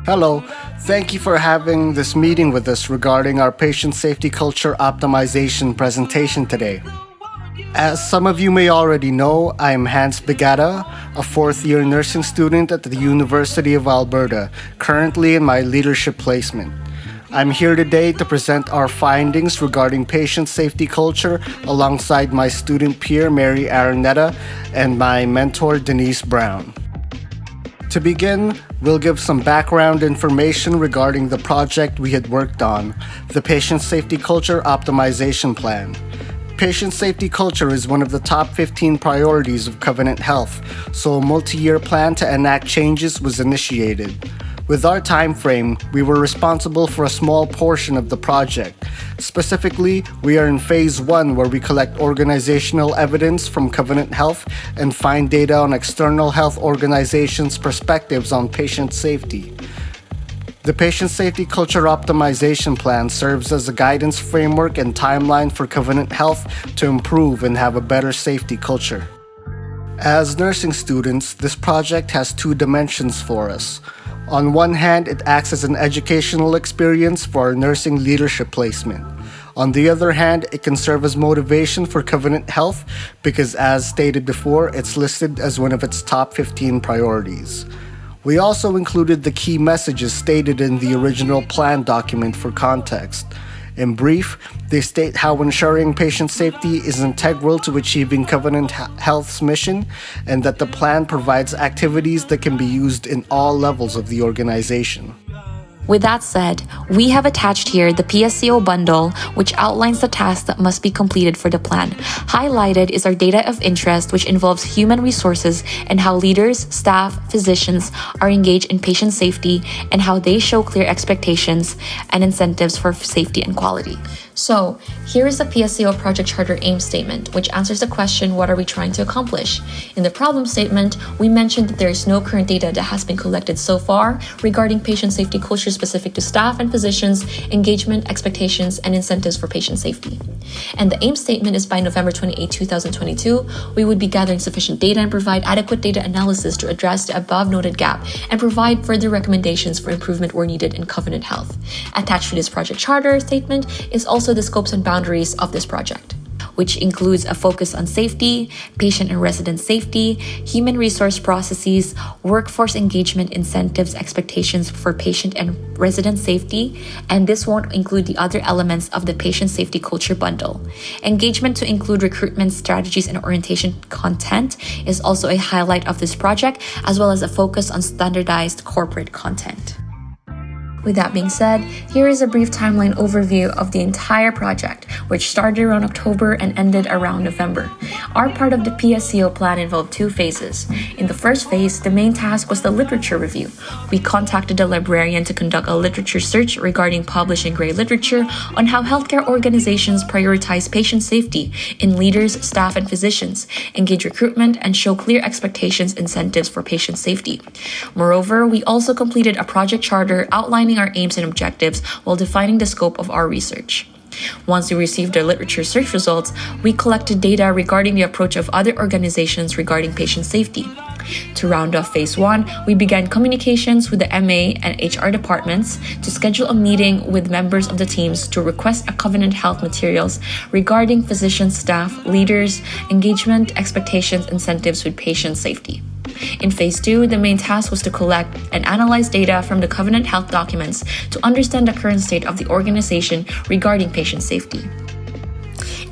Hello, thank you for having this meeting with us regarding our patient safety culture optimization presentation today. As some of you may already know, I am Hans Bigata, a fourth-year nursing student at the University of Alberta, currently in my leadership placement. I'm here today to present our findings regarding patient safety culture alongside my student peer, Mary Araneta, and my mentor, Denise Brown. To begin, we'll give some background information regarding the project we had worked on, the Patient Safety Culture Optimization Plan. Patient safety culture is one of the top 15 priorities of Covenant Health, so a multi-year plan to enact changes was initiated. With our time frame, we were responsible for a small portion of the project. Specifically, we are in phase 1 where we collect organizational evidence from Covenant Health and find data on external health organizations' perspectives on patient safety. The Patient Safety Culture Optimization Plan serves as a guidance framework and timeline for Covenant Health to improve and have a better safety culture. As nursing students, this project has two dimensions for us. On one hand, it acts as an educational experience for our nursing leadership placement. On the other hand, it can serve as motivation for Covenant Health because, as stated before, it's listed as one of its top 15 priorities. We also included the key messages stated in the original plan document for context. In brief, they state how ensuring patient safety is integral to achieving Covenant Health's mission and that the plan provides activities that can be used in all levels of the organization. With that said, we have attached here the PSCO bundle, which outlines the tasks that must be completed for the plan. Highlighted is our data of interest, which involves human resources and how leaders, staff, physicians are engaged in patient safety and how they show clear expectations and incentives for safety and quality. So, here is the PSCO Project Charter aim statement, which answers the question, what are we trying to accomplish? In the problem statement, we mentioned that there is no current data that has been collected so far regarding patient safety culture specific to staff and physicians, engagement, expectations, and incentives for patient safety. And the aim statement is by November 28, 2022, we would be gathering sufficient data and provide adequate data analysis to address the above noted gap and provide further recommendations for improvement where needed in Covenant Health. Attached to this project charter statement is also the scopes and boundaries of this project, which includes a focus on safety, patient and resident safety, human resource processes, workforce engagement incentives, expectations for patient and resident safety, and this won't include the other elements of the patient safety culture bundle. Engagement to include recruitment strategies and orientation content is also a highlight of this project, as well as a focus on standardized corporate content. With that being said, here is a brief timeline overview of the entire project, which started around October and ended around November. Our part of the PSCO plan involved two phases. In the first phase, the main task was the literature review. We contacted a librarian to conduct a literature search regarding published and gray literature on how healthcare organizations prioritize patient safety in leaders, staff, and physicians, engage recruitment, and show clear expectations, incentives for patient safety. Moreover, we also completed a project charter outlining our aims and objectives while defining the scope of our research. Once we received our literature search results, we collected data regarding the approach of other organizations regarding patient safety. To round off phase 1, we began communications with the MA and HR departments to schedule a meeting with members of the teams to request a Covenant Health materials regarding physician staff, leaders, engagement, expectations, incentives with patient safety. In phase 2, the main task was to collect and analyze data from the Covenant Health documents to understand the current state of the organization regarding patient safety.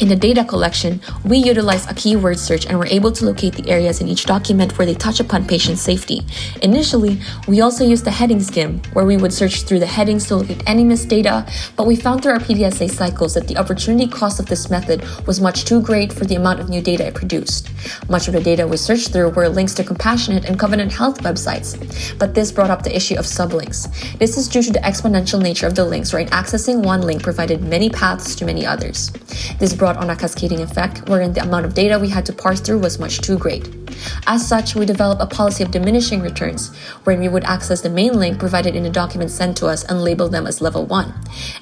In the data collection, we utilized a keyword search and were able to locate the areas in each document where they touch upon patient safety. Initially, we also used the heading skim, where we would search through the headings to locate any missed data, but we found through our PDSA cycles that the opportunity cost of this method was much too great for the amount of new data it produced. Much of the data we searched through were links to Compassionate and Covenant Health websites, but this brought up the issue of sublinks. This is due to the exponential nature of the links, where in accessing one link provided many paths to many others. This brought brought on a cascading effect, wherein the amount of data we had to parse through was much too great. As such, we developed a policy of diminishing returns, wherein we would access the main link provided in the document sent to us and label them as level 1.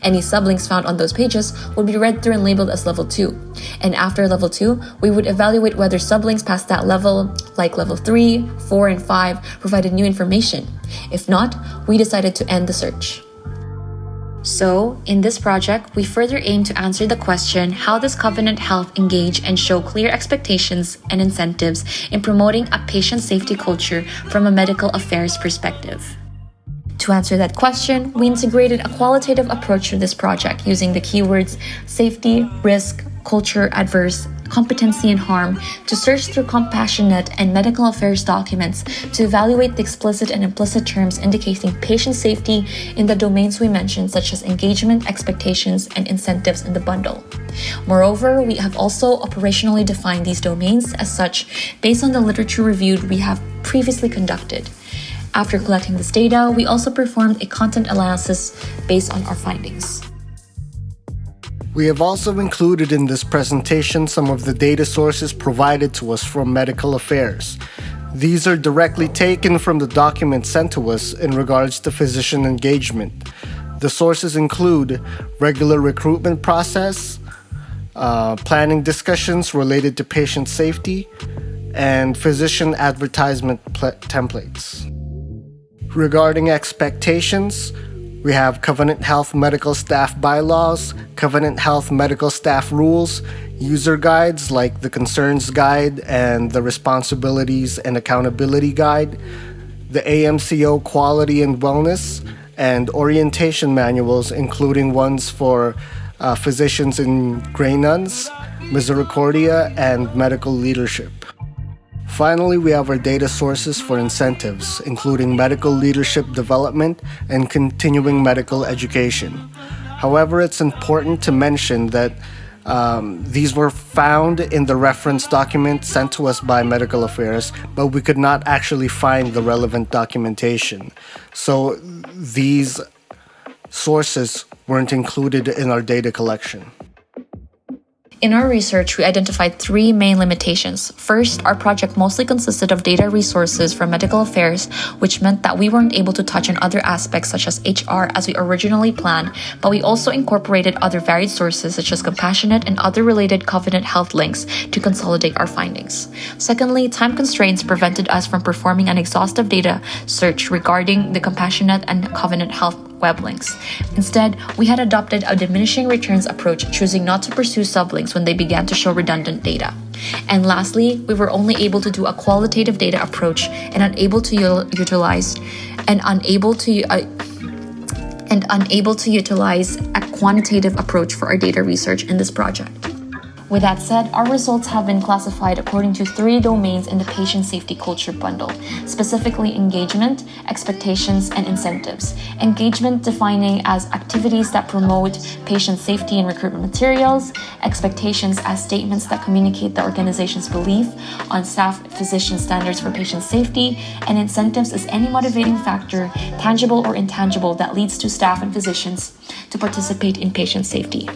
Any sublinks found on those pages would be read through and labeled as level 2. And after level 2, we would evaluate whether sublinks past that level, like level 3, 4, and 5, provided new information. If not, we decided to end the search. So, in this project, we further aim to answer the question, how does Covenant Health engage and show clear expectations and incentives in promoting a patient safety culture from a medical affairs perspective? To answer that question, we integrated a qualitative approach to this project using the keywords safety, risk, culture, adverse, competency, and harm to search through compassionate and medical affairs documents to evaluate the explicit and implicit terms indicating patient safety in the domains we mentioned, such as engagement, expectations, and incentives in the bundle. Moreover, we have also operationally defined these domains as such based on the literature reviewed we have previously conducted. After collecting this data, we also performed a content analysis based on our findings. We have also included in this presentation some of the data sources provided to us from medical affairs. These are directly taken from the documents sent to us in regards to physician engagement. The sources include regular recruitment process, planning discussions related to patient safety, and physician advertisement templates. Regarding expectations, we have Covenant Health Medical Staff Bylaws, Covenant Health Medical Staff Rules, user guides like the Concerns Guide and the Responsibilities and Accountability Guide, the AMCO Quality and Wellness, and orientation manuals, including ones for physicians in Grey Nuns, Misericordia, and medical leadership. Finally, we have our data sources for incentives, including medical leadership development and continuing medical education. However, it's important to mention that these were found in the reference document sent to us by Medical Affairs, but we could not actually find the relevant documentation. So these sources weren't included in our data collection. In our research, we identified 3 main limitations. First, our project mostly consisted of data resources from medical affairs, which meant that we weren't able to touch on other aspects such as HR as we originally planned, but we also incorporated other varied sources such as compassionate and other related Covenant Health links to consolidate our findings. Secondly, time constraints prevented us from performing an exhaustive data search regarding the compassionate and Covenant Health web links. Instead, we had adopted a diminishing returns approach, choosing not to pursue sublinks when they began to show redundant data. And lastly, we were only able to do a qualitative data approach and unable to utilize a quantitative approach for our data research in this project. With that said, our results have been classified according to 3 domains in the patient safety culture bundle, specifically engagement, expectations, and incentives. Engagement defining as activities that promote patient safety in recruitment materials, expectations as statements that communicate the organization's belief on staff physician standards for patient safety, and incentives as any motivating factor, tangible or intangible, that leads to staff and physicians to participate in patient safety.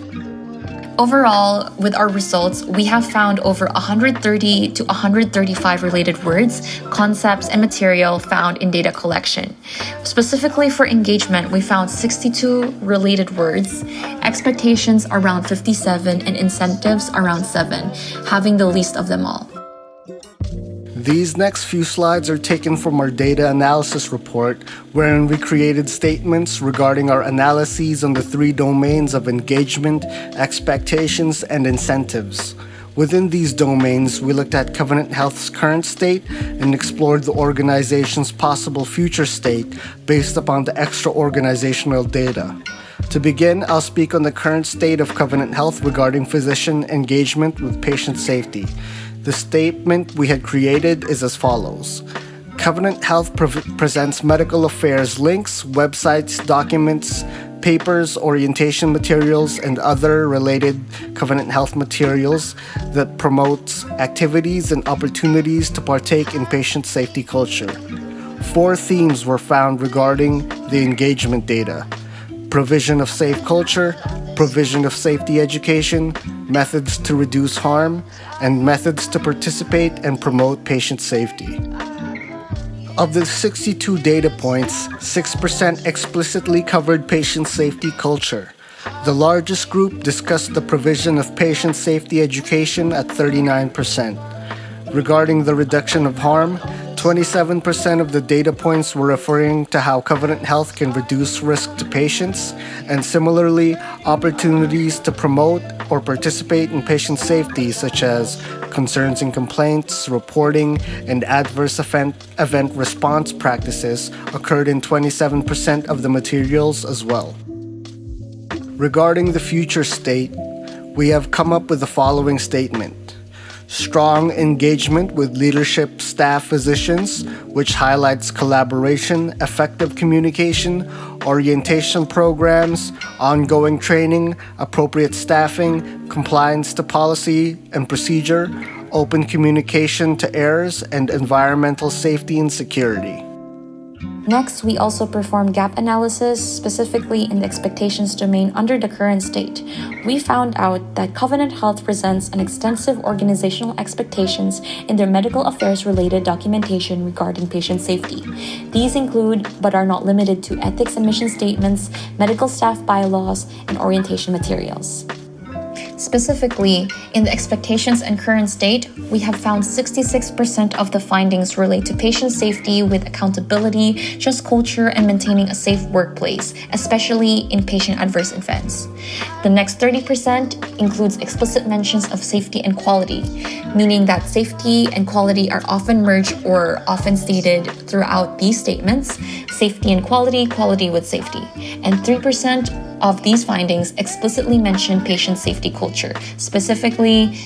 Overall, with our results, we have found over 130 to 135 related words, concepts, and material found in data collection. Specifically for engagement, we found 62 related words, expectations around 57, and incentives around 7, having the least of them all. These next few slides are taken from our data analysis report, wherein we created statements regarding our analyses on the 3 domains of engagement, expectations, and incentives. Within these domains, we looked at Covenant Health's current state and explored the organization's possible future state based upon the extra-organizational data. To begin, I'll speak on the current state of Covenant Health regarding physician engagement with patient safety. The statement we had created is as follows. Covenant Health presents medical affairs links, websites, documents, papers, orientation materials, and other related Covenant Health materials that promotes activities and opportunities to partake in patient safety culture. 4 themes were found regarding the engagement data: provision of safe culture, provision of safety education, methods to reduce harm, and methods to participate and promote patient safety. Of the 62 data points, 6% explicitly covered patient safety culture. The largest group discussed the provision of patient safety education at 39%. Regarding the reduction of harm, 27% of the data points were referring to how Covenant Health can reduce risk to patients, and similarly, opportunities to promote or participate in patient safety, such as concerns and complaints, reporting, and adverse event response practices, occurred in 27% of the materials as well. Regarding the future state, we have come up with the following statement. Strong engagement with leadership, staff, physicians, which highlights collaboration, effective communication, orientation programs, ongoing training, appropriate staffing, compliance to policy and procedure, open communication to errors, and environmental safety and security. Next, we also performed gap analysis, specifically in the expectations domain under the current state. We found out that Covenant Health presents an extensive organizational expectations in their medical affairs-related documentation regarding patient safety. These include, but are not limited to, ethics and mission statements, medical staff bylaws, and orientation materials. Specifically, in the expectations and current state, we have found 66% of the findings relate to patient safety with accountability, just culture, and maintaining a safe workplace, especially in patient adverse events. The next 30% includes explicit mentions of safety and quality, meaning that safety and quality are often merged or often stated throughout these statements, safety and quality, quality with safety. And 3% of these findings explicitly mention patient safety culture, specifically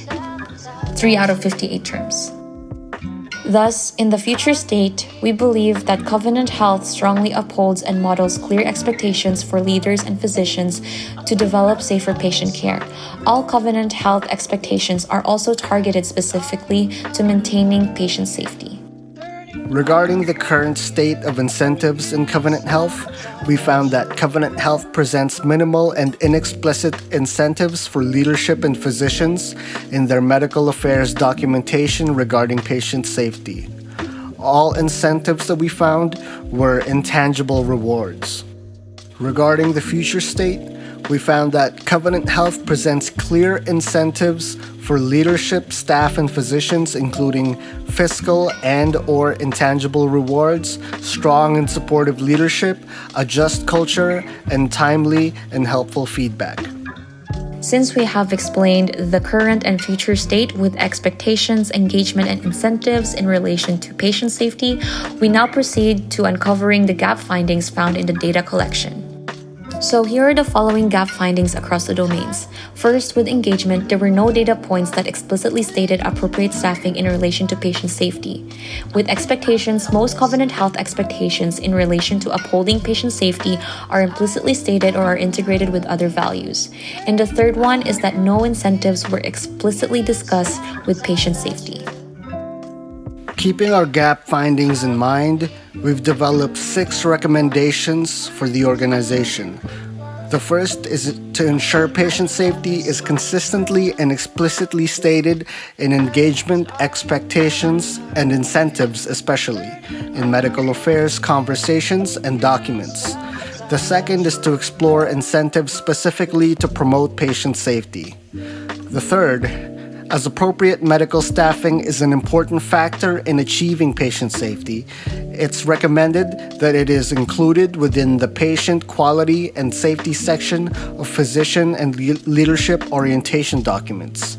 3 out of 58 terms. Thus, in the future state, we believe that Covenant Health strongly upholds and models clear expectations for leaders and physicians to develop safer patient care. All Covenant Health expectations are also targeted specifically to maintaining patient safety. Regarding the current state of incentives in Covenant Health, we found that Covenant Health presents minimal and inexplicit incentives for leadership and physicians in their medical affairs documentation regarding patient safety. All incentives that we found were intangible rewards. Regarding the future state, we found that Covenant Health presents clear incentives for leadership, staff, and physicians, including fiscal and/or intangible rewards, strong and supportive leadership, a just culture, and timely and helpful feedback. Since we have explained the current and future state with expectations, engagement, and incentives in relation to patient safety, we now proceed to uncovering the gap findings found in the data collection. So here are the following gap findings across the domains. First, with engagement, there were no data points that explicitly stated appropriate staffing in relation to patient safety. With expectations, most Covenant Health expectations in relation to upholding patient safety are implicitly stated or are integrated with other values. And the third one is that no incentives were explicitly discussed with patient safety. Keeping our gap findings in mind, we've developed 6 recommendations for the organization. The first is to ensure patient safety is consistently and explicitly stated in engagement, expectations, and incentives, especially in medical affairs, conversations, and documents. The second is to explore incentives specifically to promote patient safety. The third, as appropriate medical staffing is an important factor in achieving patient safety, it's recommended that it is included within the patient quality and safety section of physician and leadership orientation documents.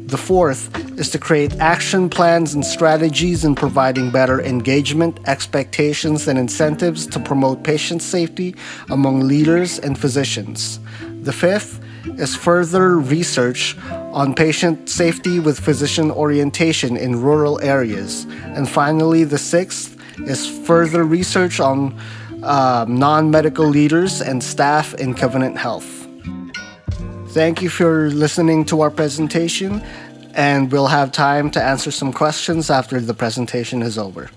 The fourth is to create action plans and strategies in providing better engagement, expectations, and incentives to promote patient safety among leaders and physicians. The fifth is further research on patient safety with physician orientation in rural areas. And finally, the sixth is further research on non-medical leaders and staff in Covenant Health. Thank you for listening to our presentation, and we'll have time to answer some questions after the presentation is over.